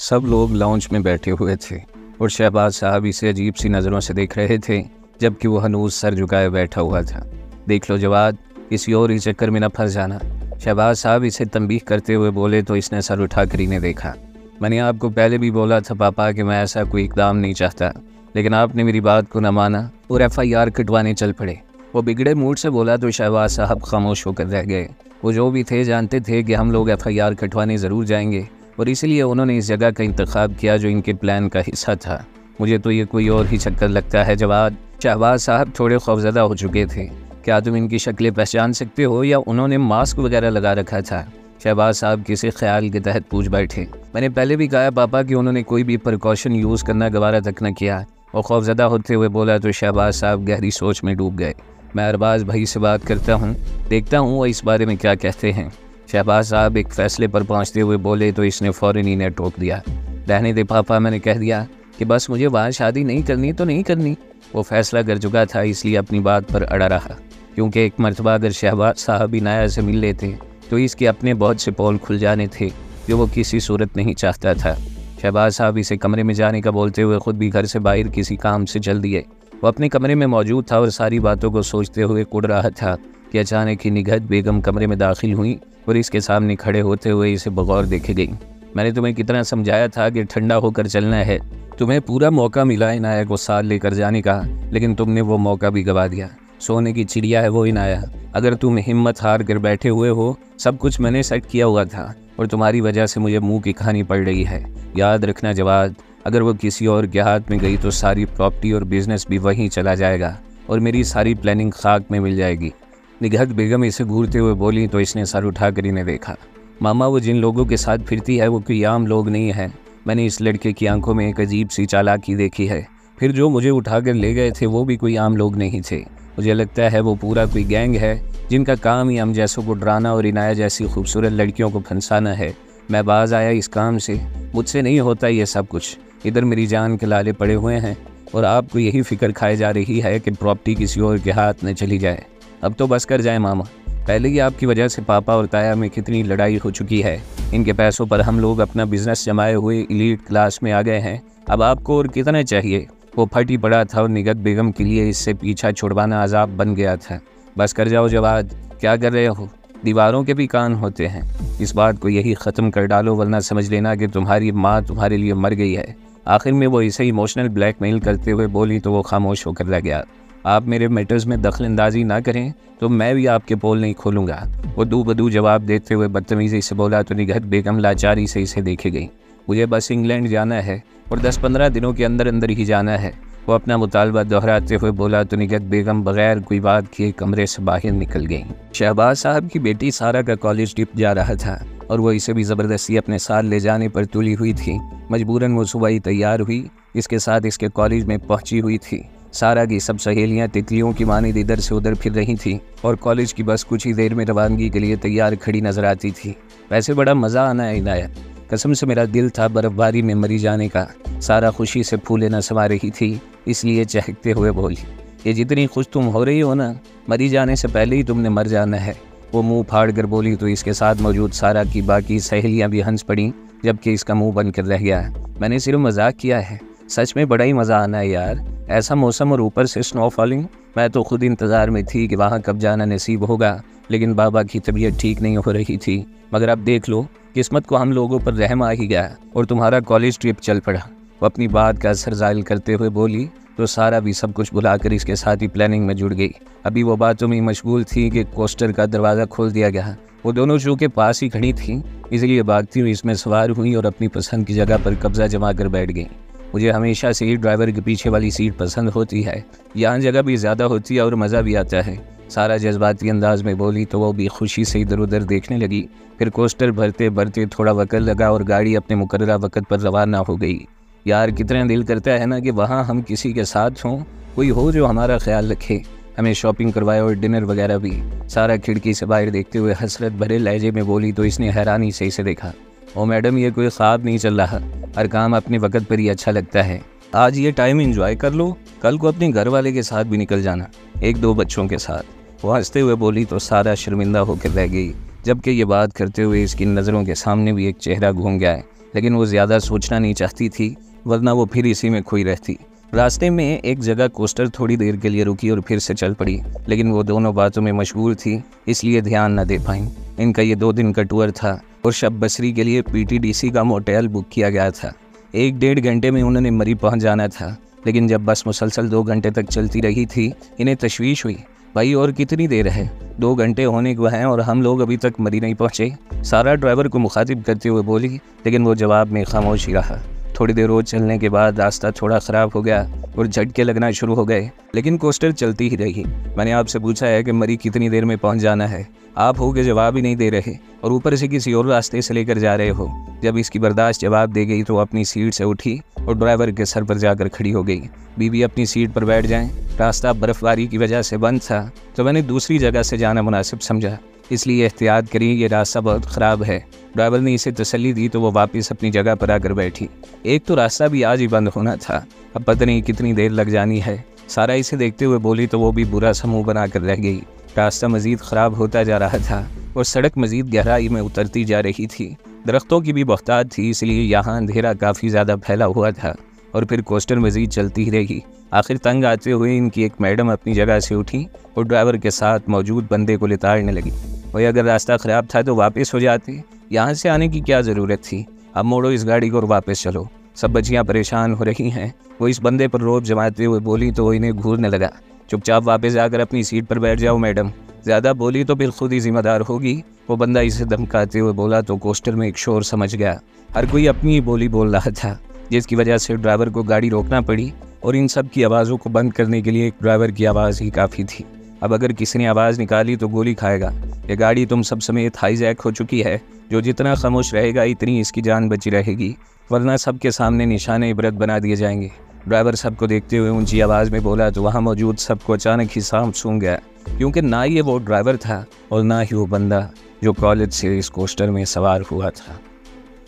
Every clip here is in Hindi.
सब लोग लाउंज में बैठे हुए थे और शहबाज साहब इसे अजीब सी नज़रों से देख रहे थे, जबकि वो हनूज सर झुकाए बैठा हुआ था। देख लो जवाद, किसी और ही चक्कर में न फंस जाना। शहबाज साहब इसे तंबीह करते हुए बोले तो इसने सर उठाकर इन्हें देखा। मैंने आपको पहले भी बोला था पापा कि मैं ऐसा कोई इकदाम नहीं चाहता, लेकिन आपने मेरी बात को न माना और FIR कटवाने चल पड़े। वो बिगड़े मूड से बोला तो शहबाज साहब खामोश होकर रह गए। वो जो भी थे जानते थे कि हम लोग FIR कटवाने ज़रूर जाएंगे और इसलिए उन्होंने इस जगह का इंतखाब किया जो इनके प्लान का हिस्सा था। मुझे तो ये कोई और ही चक्कर लगता है जवाद। शहबाज साहब थोड़े खौफजदा हो चुके थे। क्या तुम इनकी शक्लें पहचान सकते हो या उन्होंने मास्क वगैरह लगा रखा था? शहबाज साहब किसी ख्याल के तहत पूछ बैठे। मैंने पहले भी कहा पापा कि उन्होंने कोई भी प्रिकॉशन यूज़ करना गवारा तक न किया। और खौफजदा होते हुए बोला तो शहबाज साहब गहरी सोच में डूब गए। मैं अरबाज भाई से बात करता हूँ, देखता हूँ वो इस बारे में क्या कहते हैं। शहबाज साहब एक फ़ैसले पर पहुँचते हुए बोले तो इसने फ़ौरन इन्हें टोक दिया। रहने दे पापा, मैंने कह दिया कि बस मुझे वहाँ शादी नहीं करनी तो नहीं करनी। वो फ़ैसला कर चुका था, इसलिए अपनी बात पर अड़ा रहा, क्योंकि एक मरतबा अगर शहबाज साहब इनाया से मिल लेते तो इसके अपने बहुत से पोल खुल जाने थे जो वो किसी सूरत नहीं चाहता था। शहबाज साहब इसे कमरे में जाने का बोलते हुए ख़ुद भी घर से बाहर किसी काम से चल दिए। वो अपने कमरे में मौजूद था और सारी बातों को सोचते हुए कुड़ रहा था कि अचानक ही निगहत बेगम कमरे में दाखिल हुई और इसके सामने खड़े होते हुए इसे बगौर देखे गई। मैंने तुम्हें कितना समझाया था कि ठंडा होकर चलना है। तुम्हें पूरा मौका मिला इनाया को साथ लेकर जाने का, लेकिन तुमने वो मौका भी गवा दिया। सोने की चिड़िया है वो इनाया। अगर तुम हिम्मत हार कर बैठे हुए हो, सब कुछ मैंने सेट किया हुआ था और तुम्हारी वजह से मुझे मुंह की खानी पड़ रही है। याद रखना जवाद, अगर वो किसी और के हाथ में गई तो सारी प्रॉपर्टी और बिजनेस भी वहीं चला जाएगा और मेरी सारी प्लानिंग खाक में मिल जाएगी। निगहत बेगम इसे घूरते हुए बोली तो इसने सर उठाकर इन्हें देखा। मामा, वो जिन लोगों के साथ फिरती है वो कोई आम लोग नहीं है। मैंने इस लड़के की आंखों में एक अजीब सी चालाकी देखी है। फिर जो मुझे उठाकर ले गए थे वो भी कोई आम लोग नहीं थे। मुझे लगता है वो पूरा कोई गैंग है जिनका काम ही हम जैसों को डराना और इनाया जैसी खूबसूरत लड़कियों को फंसाना है। मैं बाज आया इस काम से, मुझसे नहीं होता ये सब कुछ। इधर मेरी जान के लाले पड़े हुए हैं और आपको यही फिक्र खाई जा रही है कि प्रॉपर्टी किसी और के हाथ में चली जाए। अब तो बस कर जाए मामा। पहले ही आपकी वजह से पापा और ताया में कितनी लड़ाई हो चुकी है। इनके पैसों पर हम लोग अपना बिजनेस जमाए हुए एलीट क्लास में आ गए हैं। अब आपको और कितना चाहिए? वो फटी पड़ा था और निगहत बेगम के लिए इससे पीछा छुड़वाना अजाब बन गया था। बस कर जाओ जवाद, क्या कर रहे हो? दीवारों के भी कान होते हैं। इस बात को यही ख़त्म कर डालो, वरना समझ लेना कि तुम्हारी माँ तुम्हारे लिए मर गई है। आखिर में वो इसे इमोशनल ब्लैकमेल करते हुए बोली तो वो खामोश होकर रह गया। आप मेरे मैटर्स में दखल अंदाजी ना करें तो मैं भी आपके पोल नहीं खोलूँगा। वो दू बदू जवाब देते हुए बदतमीज़ी से बोला तो निगहत बेगम लाचारी से इसे देखे गई। मुझे बस इंग्लैंड जाना है और 10-15 दिनों के अंदर अंदर ही जाना है। वो अपना मुतालबा दोहराते हुए बोला तो निगहत बेगम बगैर कोई बात किए कमरे से बाहर निकल गई। शहबाज साहब की बेटी सारा का कॉलेज ट्रिप जा रहा था और वो इसे भी ज़बरदस्ती अपने साथ ले जाने पर तुली हुई थी। मजबूरन वो सुबह ही तैयार हुई, इसके साथ इसके कॉलेज में पहुंची हुई थी। सारा की सब सहेलियां तितलियों की मानिंद इधर से उधर फिर रही थी और कॉलेज की बस कुछ ही देर में रवानगी के लिए तैयार खड़ी नजर आती थी। वैसे बड़ा मज़ा आना है इनाया, कसम से मेरा दिल था बर्फबारी में मरी जाने का। सारा खुशी से फूले न समा रही थी, इसलिए चहकते हुए बोली, ये जितनी खुश तुम हो रही हो ना, मरी जाने से पहले ही तुमने मर जाना है। वो मुंह फाड़ कर बोली तो इसके साथ मौजूद सारा की बाकी सहेलियां भी हंस पड़ी, जबकि इसका मुंह बंद कर रह गया। मैंने सिर्फ मजाक किया है, सच में बड़ा ही मज़ा आना है यार। ऐसा मौसम और ऊपर से स्नो फॉलिंग। मैं तो खुद इंतज़ार में थी कि वहाँ कब जाना नसीब होगा, लेकिन बाबा की तबीयत ठीक नहीं हो रही थी। मगर अब देख लो, किस्मत को हम लोगों पर रहम आ ही गया और तुम्हारा कॉलेज ट्रिप चल पड़ा। वो अपनी बात का असर ज़ाहिर करते हुए बोली तो सारा भी सब कुछ भुलाकर इसके साथ ही प्लानिंग में जुड़ गई। अभी वो बातों में मशगूल थी कि कोस्टर का दरवाज़ा खोल दिया गया। वो दोनों शू के पास ही खड़ी थी, इसलिए भागती हुई इसमें सवार हुई और अपनी पसंद की जगह पर कब्जा जमा कर बैठ गई। मुझे हमेशा से ही ड्राइवर के पीछे वाली सीट पसंद होती है, यहाँ जगह भी ज़्यादा होती है और मज़ा भी आता है। सारा जज्बाती अंदाज में बोली तो वो भी खुशी से इधर उधर देखने लगी। फिर कोस्टर भरते भरते थोड़ा वक्त लगा और गाड़ी अपने मुकर्ररा वक्त पर रवाना हो गई। यार कितना दिल करता है ना कि वहाँ हम किसी के साथ हों, कोई हो जो हमारा ख्याल रखे, हमें शॉपिंग करवाए और डिनर वगैरह भी। सारा खिड़की से बाहर देखते हुए हसरत भरे लहजे में बोली तो इसने हैरानी से इसे देखा। ओ मैडम, ये कोई ख्वाब नहीं चल रहा, हर काम अपने वक्त पर ही अच्छा लगता है। आज ये टाइम एंजॉय कर लो, कल को अपने घर वाले के साथ भी निकल जाना, 1-2 बच्चों के साथ। वो हंसते हुए बोली तो सारा शर्मिंदा होकर रह गई, जबकि ये बात करते हुए इसकी नज़रों के सामने भी एक चेहरा घूम गया है लेकिन वो ज़्यादा सोचना नहीं चाहती थी, वरना वो फिर इसी में खोई रहती। रास्ते में एक जगह कोस्टर थोड़ी देर के लिए रुकी और फिर से चल पड़ी, लेकिन वो दोनों बातों में मशगूल थी, इसलिए ध्यान न दे पाई। इनका ये 2 दिन का टूर था और शब बसरी के लिए PTDC का मोटेल बुक किया गया था। 1-1.5 घंटे में उन्होंने मरी पहुंच जाना था, लेकिन जब बस मुसलसल 2 घंटे तक चलती रही थी, इन्हें तशवीश हुई, भाई और कितनी देर है, 2 घंटे होने को हैं और हम लोग अभी तक मरी नहीं पहुँचे। सारा ड्राइवर को मुखातिब करते हुए बोली, लेकिन वो जवाब में खामोश ही रहा। थोड़ी देर रोज चलने के बाद रास्ता थोड़ा ख़राब हो गया और झटके लगना शुरू हो गए, लेकिन कोस्टर चलती ही रही। मैंने आपसे पूछा है कि मरी कितनी देर में पहुंच जाना है, आप हो के जवाब ही नहीं दे रहे और ऊपर से किसी और रास्ते से लेकर जा रहे हो। जब इसकी बर्दाश्त जवाब दे गई तो अपनी सीट से उठी और ड्राइवर के सर पर जाकर खड़ी हो गई। बीवी अपनी सीट पर बैठ जाएं। रास्ता बर्फबारी की वजह से बंद था, तो मैंने दूसरी जगह से जाना मुनासिब समझा, इसलिए एहतियात करी, ये रास्ता बहुत ख़राब है। ड्राइवर ने इसे तसल्ली दी तो वो वापस अपनी जगह पर आकर बैठी। एक तो रास्ता भी आज ही बंद होना था, अब पता नहीं कितनी देर लग जानी है। सारा इसे देखते हुए बोली तो वो भी बुरा सा मुँह बना कर रह गई। रास्ता मज़ीद ख़राब होता जा रहा था और सड़क मज़ीद गहराई में उतरती जा रही थी। दरख्तों की भी बहुतात थी, इसलिए यहाँ अंधेरा काफ़ी ज़्यादा फैला हुआ था और फिर कोस्टर मज़ीद चलती ही रही। आखिर तंग आते हुए इनकी एक मैडम अपनी जगह से उठी और ड्राइवर के साथ मौजूद बंदे को लिताड़ने लगी। वही अगर रास्ता ख़राब था तो वापस हो जाते, यहाँ से आने की क्या ज़रूरत थी, अब मोड़ो इस गाड़ी को और वापस चलो। सब बच्चियाँ परेशान हो रही हैं। वो इस बंदे पर रोब जमाते हुए बोली तो वो इन्हें घूरने लगा। चुपचाप वापस आकर अपनी सीट पर बैठ जाओ मैडम, ज़्यादा बोली तो फिर खुद ही जिम्मेदार होगी। वो बंदा इसे धमकाते हुए बोला तो कोस्टर में एक शोर समझ गया। हर कोई अपनी ही बोली बोल रहा था, जिसकी वजह से ड्राइवर को गाड़ी रोकना पड़ी और इन सब की आवाज़ों को बंद करने के लिए एक ड्राइवर की आवाज़ ही काफ़ी थी। अब अगर किसी ने आवाज़ निकाली तो गोली खाएगा। ये गाड़ी तुम सब समेत हाईजैक हो चुकी है, जो जितना खामोश रहेगा इतनी इसकी जान बची रहेगी, वरना सबके सामने निशाने इबरत बना दिए जाएंगे। ड्राइवर सबको देखते हुए ऊंची आवाज़ में बोला तो वहाँ मौजूद सबको अचानक ही सांप सूंघ गया, क्योंकि ना ये वो ड्राइवर था और ना ही वो बंदा जो कॉलेज से इस कोस्टर में सवार हुआ था।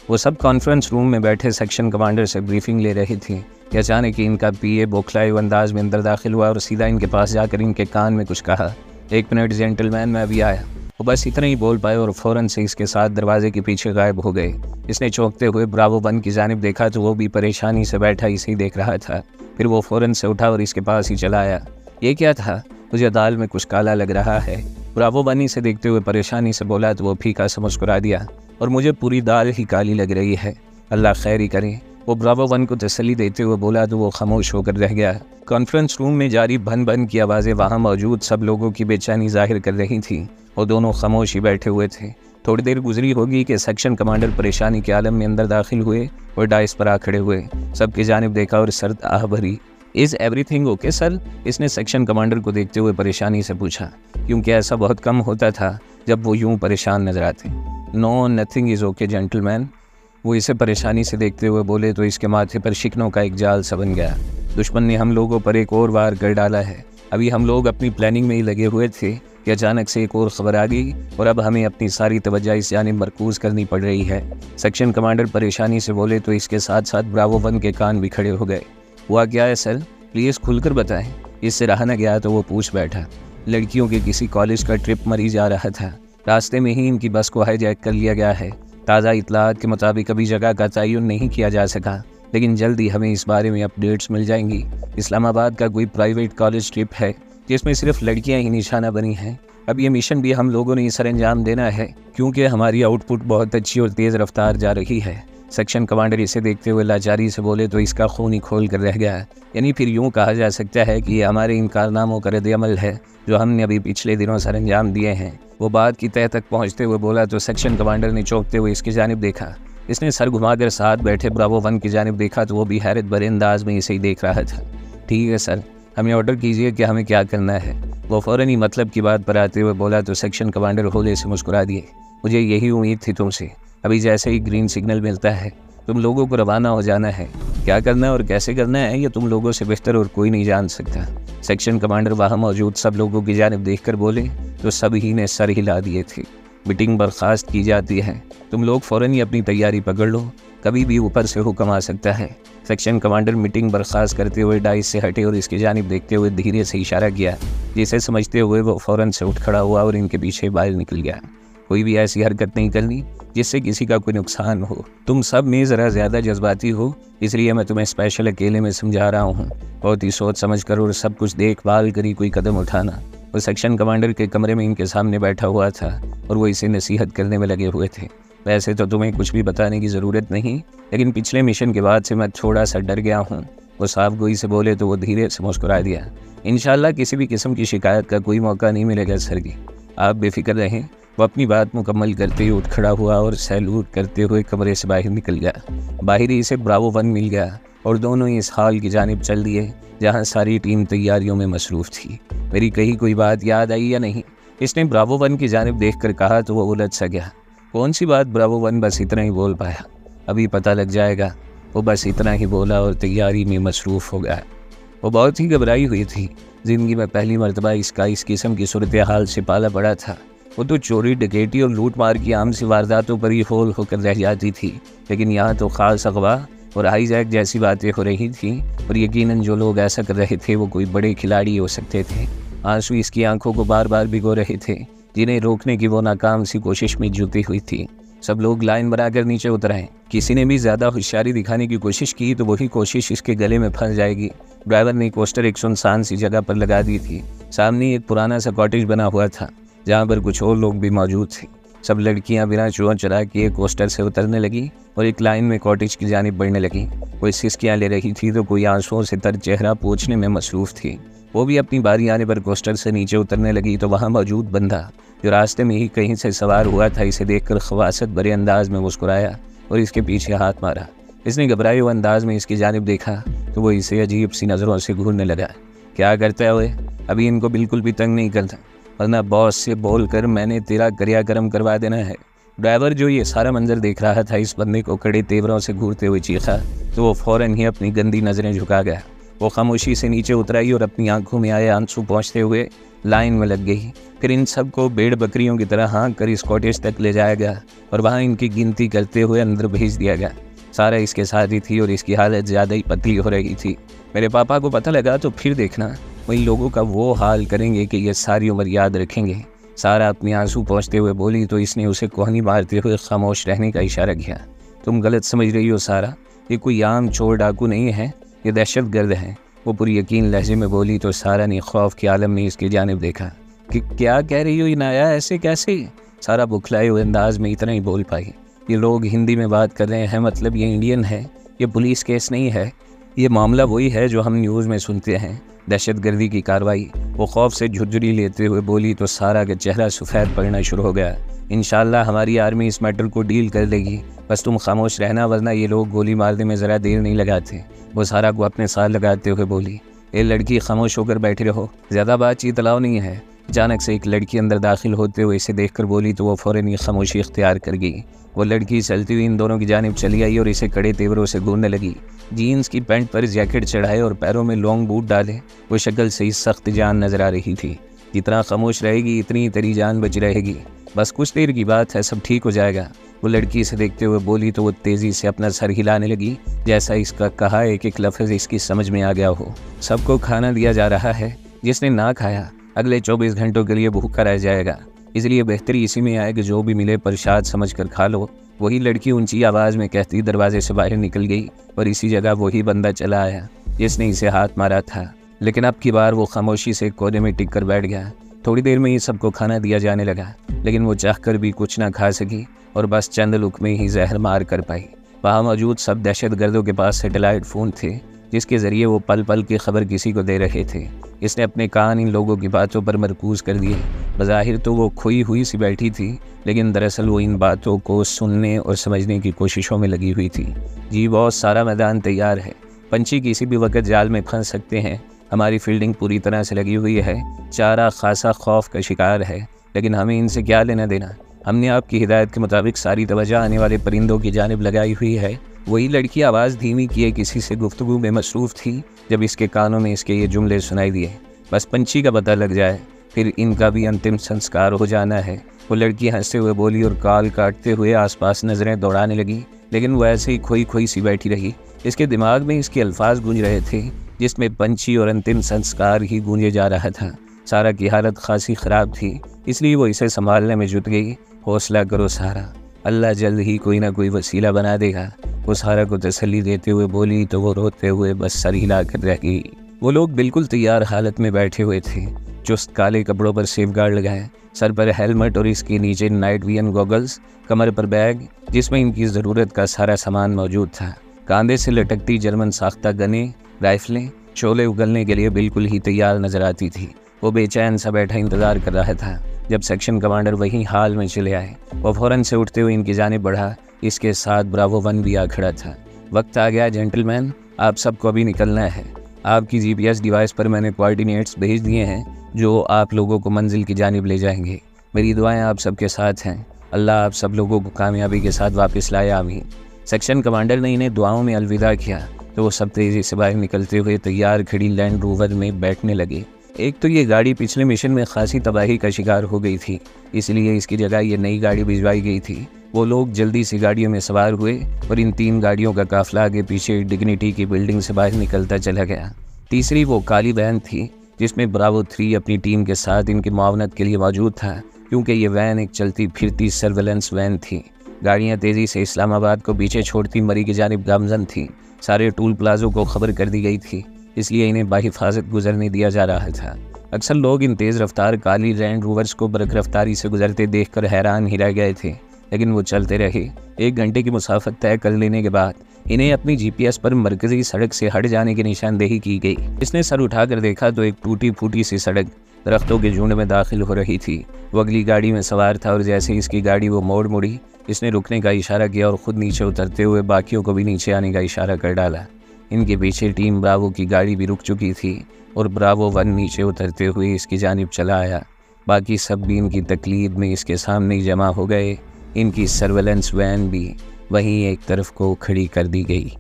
वो सब कॉन्फ्रेंस रूम में बैठे सेक्शन कमांडर से ब्रीफिंग ले रही थी कि अचानक ही इनका PA बौखलाए हुए अंदाज में अंदर दाखिल हुआ और सीधा इनके पास जाकर इनके कान में कुछ कहा, 1 मिनट जेंटलमैन, मैं अभी आया। वो बस इतना ही बोल पाए और फ़ौरन से इसके साथ दरवाजे के पीछे गायब हो गए। इसने चौंकते हुए ब्रावो 1 की जानिब देखा तो वो भी परेशानी से बैठा इसे ही देख रहा था। फिर वो फ़ौरन से उठा और इसके पास ही चला आया। ये क्या था, मुझे दाल में कुछ काला लग रहा है। ब्रावो 1 से देखते हुए परेशानी से बोला तो वो फीका सा मुस्कुरा दिया, और मुझे पूरी दाल ही काली लग रही है, अल्लाह खैर ही करे। वो ब्रावो 1 को तसल्ली देते हुए बोला तो वो खामोश होकर रह गया। कॉन्फ्रेंस रूम में जारी भन भन की आवाज़ें वहाँ मौजूद सब लोगों की बेचैनी जाहिर कर रही थी और दोनों खामोश ही बैठे हुए थे। थोड़ी देर गुजरी होगी कि सेक्शन कमांडर परेशानी के आलम में अंदर दाखिल हुए और डाइस पर आ खड़े हुए। सबकी जानिब देखा और सर्द आह भरी, इज़ एवरीथिंग ओके सर? इसने सेक्शन कमांडर को देखते हुए परेशानी से पूछा, क्योंकि ऐसा बहुत कम होता था जब वो यूं परेशान नजर आते। No nothing is okay gentleman. वो इसे परेशानी से देखते हुए बोले तो इसके माथे पर शिकनों का एक जाल सा बन गया। दुश्मन ने हम लोगों पर एक और वार कर डाला है। अभी हम लोग अपनी प्लानिंग में ही लगे हुए थे कि अचानक से एक और खबर आ गई और अब हमें अपनी सारी तवज्जो इस जानिब मरकूज़ करनी पड़ रही है। सेक्शन कमांडर परेशानी से बोले तो इसके साथ साथ ब्रावो 1 के कान भी खड़े हो गए। हुआ क्या है सर, प्लीज़ खुलकर बताएं। इससे रहा न गया तो वो पूछ बैठा। लड़कियों के किसी कॉलेज का ट्रिप मरी जा रहा था। रास्ते में ही इनकी बस को हाईजैक कर लिया गया है। ताज़ा इतलात के मुताबिक अभी जगह का तयन नहीं किया जा सका, लेकिन जल्दी हमें इस बारे में अपडेट्स मिल जाएंगी। इस्लामाबाद का कोई प्राइवेट कॉलेज ट्रिप है जिसमें सिर्फ लड़कियां ही निशाना बनी हैं। अब ये मिशन भी हम लोगों ने सर अंजाम देना है, क्योंकि हमारी आउटपुट बहुत अच्छी और तेज़ रफ्तार जा रही है। सेक्शन कमांडर इसे देखते हुए लाचारी से बोले तो इसका खून ही खोल कर रह गया। यानी फिर यूँ कहा जा सकता है कि ये हमारे इन कारनामों का रद्द-ए-अमल है जो हमने अभी पिछले दिनों सर अंजाम दिए हैं। वो बात की तह तक पहुँचते हुए बोला तो सेक्शन कमांडर ने चौंकते हुए इसकी जानिब देखा। इसने सर घुमाकर साथ बैठे ब्रावो 1 की जानिब देखा तो वो भी हैरत भरे अंदाज में इसे ही देख रहा था। ठीक है सर, हमें ऑर्डर कीजिए कि हमें क्या करना है। वो फ़ौरन ही मतलब की बात पर आते हुए बोला तो सेक्शन कमांडर होले से मुस्कुरा दिए। मुझे यही उम्मीद थी तुमसे। अभी जैसे ही ग्रीन सिग्नल मिलता है तुम लोगों को रवाना हो जाना है। क्या करना है और कैसे करना है ये तुम लोगों से बेहतर और कोई नहीं जान सकता। सेक्शन कमांडर वहाँ मौजूद सब लोगों की जानिब देखकर बोले तो सभी ने सर हिला दिए थे। मीटिंग बर्खास्त की जाती है, तुम लोग फ़ौरन ही अपनी तैयारी पकड़ लो, कभी भी ऊपर से हुक्म आ सकता है। सेक्शन कमांडर मीटिंग बर्खास्त करते हुए डाइस से हटे और इसकी जानिब देखते हुए धीरे से इशारा किया, जिसे समझते हुए वो फ़ौरन से उठ खड़ा हुआ और इनके पीछे बाहर निकल गया। कोई भी ऐसी हरकत नहीं करनी जिससे किसी का कोई नुकसान हो। तुम सब में ज़रा ज़्यादा जज्बाती हो, इसलिए मैं तुम्हें स्पेशल अकेले में समझा रहा हूँ। बहुत ही सोच समझ कर और सब कुछ देखभाल करी कोई कदम उठाना। वो सेक्शन कमांडर के कमरे में इनके सामने बैठा हुआ था और वो इसे नसीहत करने में लगे हुए थे। वैसे तो तुम्हें कुछ भी बताने की ज़रूरत नहीं, लेकिन पिछले मिशन के बाद से मैं थोड़ा सा डर गया हूँ। वो साफ गोई से बोले तो वो धीरे से मुस्कुरा दिया। इंशाल्लाह किसी भी किस्म की शिकायत का कोई मौका नहीं मिलेगा सर जी, आप बेफिक्र रहें। वो अपनी बात मुकम्मल करते ही उठ खड़ा हुआ और सैल्यूट करते हुए कमरे से बाहर निकल गया। बाहर ही इसे ब्रावो 1 मिल गया और दोनों ही इस हाल की जानिब चल दिए जहाँ सारी टीम तैयारियों में मसरूफ़ थी। मेरी कही कोई बात याद आई या नहीं, इसने ब्रावो 1 की जानिब देख कर कहा तो वो उलझ सा गया। कौन सी बात? ब्रावो 1 बस इतना ही बोल पाया। अभी पता लग जाएगा। वो बस इतना ही बोला और तैयारी में मसरूफ़ हो गया। वो बहुत ही घबराई हुई थी। ज़िंदगी में पहली मरतबा इसका इस किस्म की सूरत हाल से पाला पड़ा था। वो तो चोरी, डकैती और लूट मार की आम सी वारदातों पर ही होल होकर रह जाती थी, लेकिन यहाँ तो खास अगवा और हाईजैक जैसी बातें हो रही थी। और यकीनन जो लोग ऐसा कर रहे थे वो कोई बड़े खिलाड़ी हो सकते थे। आंसू इसकी आंखों को बार बार भिगो रहे थे, जिन्हें रोकने की वो नाकाम सी कोशिश में जुटी हुई थी। सब लोग लाइन बनाकर नीचे उतर आए। किसी ने भी ज़्यादा होशियारी दिखाने की कोशिश की तो वही कोशिश इसके गले में फंस जाएगी। ड्राइवर ने पोस्टर एक सुनसान सी जगह पर लगा दी थी। सामने एक पुराना सा कॉटेज बना हुआ था जहाँ पर कुछ और लोग भी मौजूद थे। सब लड़कियाँ बिना चुआ चला के एक कोस्टर से उतरने लगी और एक लाइन में कॉटेज की जानिब बढ़ने लगी। कोई सिसकियाँ ले रही थी तो कोई आंसुओं से तर चेहरा पोंछने में मसरूफ़ थी। वो भी अपनी बारी आने पर कोस्टर से नीचे उतरने लगी तो वहाँ मौजूद बंदा जो रास्ते में ही कहीं से सवार हुआ था इसे देखकर खवासत भरे अंदाज में मुस्कुराया और इसके पीछे हाथ मारा। इसने घबराए हुए अंदाज में इसकी जानिब देखा तो वो इसे अजीब सी नज़रों से घूरने लगा। क्या करता है ओए? अभी इनको बिल्कुल भी तंग नहीं करता, वरना बॉस से बोल कर मैंने तेरा गरिया गर्म करवा देना है। ड्राइवर जो ये सारा मंजर देख रहा था इस बंदे को कड़े तेवरों से घूरते हुए चीखा तो वो फ़ौरन ही अपनी गंदी नज़रें झुका गया। वो खामोशी से नीचे उतराई और अपनी आंखों में आए आंसू पहुँचते हुए लाइन में लग गई। फिर इन सब को भेड़ बकरियों की तरह हाँक कर इस कॉटेज तक ले जाया गया और वहाँ इनकी गिनती करते हुए अंदर भेज दिया गया। सारा इसके साथ ही थी और इसकी हालत ज़्यादा ही पतली हो रही थी। मेरे पापा को पता लगा तो फिर देखना वही लोगों का वो हाल करेंगे कि ये सारी उम्र याद रखेंगे। सारा अपने आंसू पहुँचते हुए बोली तो इसने उसे कोहनी मारते हुए खामोश रहने का इशारा किया। तुम गलत समझ रही हो सारा, ये कोई आम चोर डाकू नहीं है, ये दहशत गर्द है। वो पूरी यकीन लहजे में बोली तो सारा ने खौफ के आलम में इसकी जानिब देखा कि क्या कह रही हो इनाया, ऐसे कैसे? सारा बुखलाए हुए अंदाज में इतना ही बोल पाई, ये लोग हिंदी में बात कर रहे हैं, मतलब ये इंडियन है, ये पुलिस केस नहीं है, ये मामला वही है जो हम न्यूज़ में सुनते हैं, दहशतगर्दी की कार्रवाई। वो खौफ से झुर्झुरी लेते हुए बोली तो सारा का चेहरा सफ़ेद पड़ना शुरू हो गया। इंशाल्लाह हमारी आर्मी इस मैटर को डील कर लेगी, बस तुम खामोश रहना, वरना ये लोग गोली मारने में ज़रा देर नहीं लगाते। वो सारा को अपने साथ लगाते हुए बोली, ये लड़की खामोश होकर बैठे रहो, ज़्यादा बातचीत अलाउ नहीं है। अचानक से एक लड़की अंदर दाखिल होते हुए इसे देखकर बोली तो वो फ़ौरन ही खामोशी इख्तियार कर गई। वो लड़की चलती हुई इन दोनों की जानिब चली आई और इसे कड़े तेवरों से घूरने लगी। जीन्स की पैंट पर जैकेट चढ़ाए और पैरों में लॉन्ग बूट डाले वो शक्ल से ही सख्त जान नजर आ रही थी। जितना खामोश रहेगी इतनी तेरी जान बच रहेगी, बस कुछ देर की बात है, सब ठीक हो जाएगा। वो लड़की इसे देखते हुए बोली तो वो तेज़ी से अपना सर हिलाने लगी, जैसा इसका कहा एक एक लफ्ज़ इसकी समझ में आ गया हो। सबको खाना दिया जा रहा है, जिसने ना खाया अगले 24 घंटों के लिए भूखा रह जाएगा, इसलिए बेहतरी इसी में आए कि जो भी मिले प्रसाद समझ कर खा लो। वही लड़की ऊंची आवाज़ में कहती दरवाजे से बाहर निकल गई और इसी जगह वही बंदा चला आया जिसने इसे हाथ मारा था, लेकिन अब की बार वो खामोशी से कोने में टिक कर बैठ गया। थोड़ी देर में ही सबको खाना दिया जाने लगा, लेकिन वो चाहकर भी कुछ ना खा सकी और बस चंद लुक में ही जहर मार कर पाई। वहाँ मौजूद सब दहशतगर्दों के पास सैटेलाइट फ़ोन थे जिसके ज़रिए वो पल पल की खबर किसी को दे रहे थे। इसने अपने कान इन लोगों की बातों पर मरकूज कर दिए। बज़ाहिर तो वो खोई हुई सी बैठी थी, लेकिन दरअसल वो इन बातों को सुनने और समझने की कोशिशों में लगी हुई थी। जी बॉस, सारा मैदान तैयार है, पंछी किसी भी वक्त जाल में फंस सकते हैं। हमारी फील्डिंग पूरी तरह से लगी हुई है, चारा खासा खौफ का शिकार है, लेकिन हमें इनसे क्या लेना देना। हमने आपकी हिदायत के मुताबिक सारी तवज्जो आने वाले परिंदों की जानिब लगाई हुई है। वही लड़की आवाज़ धीमी किए किसी से गुफ्तगू में मसरूफ़ थी जब इसके कानों में इसके ये जुमले सुनाई दिए, बस पंछी का पता लग जाए, फिर इनका भी अंतिम संस्कार हो जाना है। वो लड़की हंसते हुए बोली और काल काटते हुए आसपास नज़रें दौड़ाने लगी, लेकिन वो ऐसे ही खोई खोई सी बैठी रही। इसके दिमाग में इसके अल्फाज गूंज रहे थे जिसमें पंछी और अंतिम संस्कार ही गूंजे जा रहा था। सारा की हालत खासी ख़राब थी, इसलिए वो इसे संभालने में जुट गई। हौसला करो सारा, अल्लाह जल्द ही कोई ना कोई वसीला बना देगा। वो सारा को तसल्ली देते हुए बोली तो वो रोते हुए बस सर हिला कर रह गई। वो लोग बिल्कुल तैयार हालत में बैठे हुए थे, चुस्त काले कपड़ों पर सेफगार्ड लगाए, सर पर हेलमेट और इसके नीचे नाइट विजन गॉगल्स, कमर पर बैग जिसमें इनकी ज़रूरत का सारा सामान मौजूद था। कांधे से लटकती जर्मन साख्ता गनें, राइफलें शोले उगलने के लिए बिल्कुल ही तैयार नजर आती थी। वो बेचैन सा बैठा इंतज़ार कर रहा था जब सेक्शन कमांडर वहीं हाल में चले आए। वो फ़ौरन से उठते हुए इनकी जानिब बढ़ा, इसके साथ ब्रावो 1 भी आ खड़ा था। वक्त आ गया जेंटलमैन, आप सबको अभी निकलना है। आपकी GPS डिवाइस पर मैंने कोऑर्डिनेट्स भेज दिए हैं जो आप लोगों को मंजिल की जानिब ले जाएंगे। मेरी दुआएं आप सबके साथ हैं, अल्लाह आप सब लोगों को कामयाबी के साथ वापस लाए, आमीन। सेक्शन कमांडर ने इन्हें दुआओं में अलविदा किया तो वो सब तेज़ी से बाहर निकलते हुए तैयार खड़ी लैंड रोवर में बैठने लगे। एक तो ये गाड़ी पिछले मिशन में खासी तबाही का शिकार हो गई थी, इसलिए इसकी जगह ये नई गाड़ी भिजवाई गई थी। वो लोग जल्दी से गाड़ियों में सवार हुए और इन 3 गाड़ियों का काफिला आगे पीछे डिग्निटी की बिल्डिंग से बाहर निकलता चला गया। तीसरी वो काली वैन थी जिसमें ब्रावो 3 अपनी टीम के साथ इनकी मुआवनत के लिए मौजूद था, क्योंकि ये वैन एक चलती फिरती सर्वेलेंस वैन थी। गाड़ियाँ तेज़ी से इस्लामाबाद को पीछे छोड़ती मरी की जानिब गामजन थीं। सारे टूल प्लाजों को खबर कर दी गई थी, इसलिए इन्हें बाहिफाजत गुजरने दिया जा रहा था। अक्सर लोग इन तेज़ रफ्तार काली लैंड रोवर्स को बरक रफ्तारी से गुजरते देखकर हैरान ही रह गए थे, लेकिन वो चलते रहे। 1 घंटे की मुसाफत तय कर लेने के बाद इन्हें अपनी GPS पर मरकजी सड़क से हट जाने की निशानदेही की गई। इसने सर उठाकर देखा तो एक टूटी फूटी सी सड़क दरख्तों के झुंड में दाखिल हो रही थी। वो अगली गाड़ी में सवार था और जैसे इसकी गाड़ी वो मोड़ मुड़ी, इसने रुकने का इशारा किया और ख़ुद नीचे उतरते हुए बाकियों को भी नीचे आने का इशारा कर डाला। इनके पीछे टीम ब्रावो की गाड़ी भी रुक चुकी थी और ब्रावो 1 नीचे उतरते हुए इसकी जानिब चला आया। बाकी सब भी इनकी तकलीद में इसके सामने ही जमा हो गए। इनकी सर्वेलेंस वैन भी वहीं एक तरफ को खड़ी कर दी गई।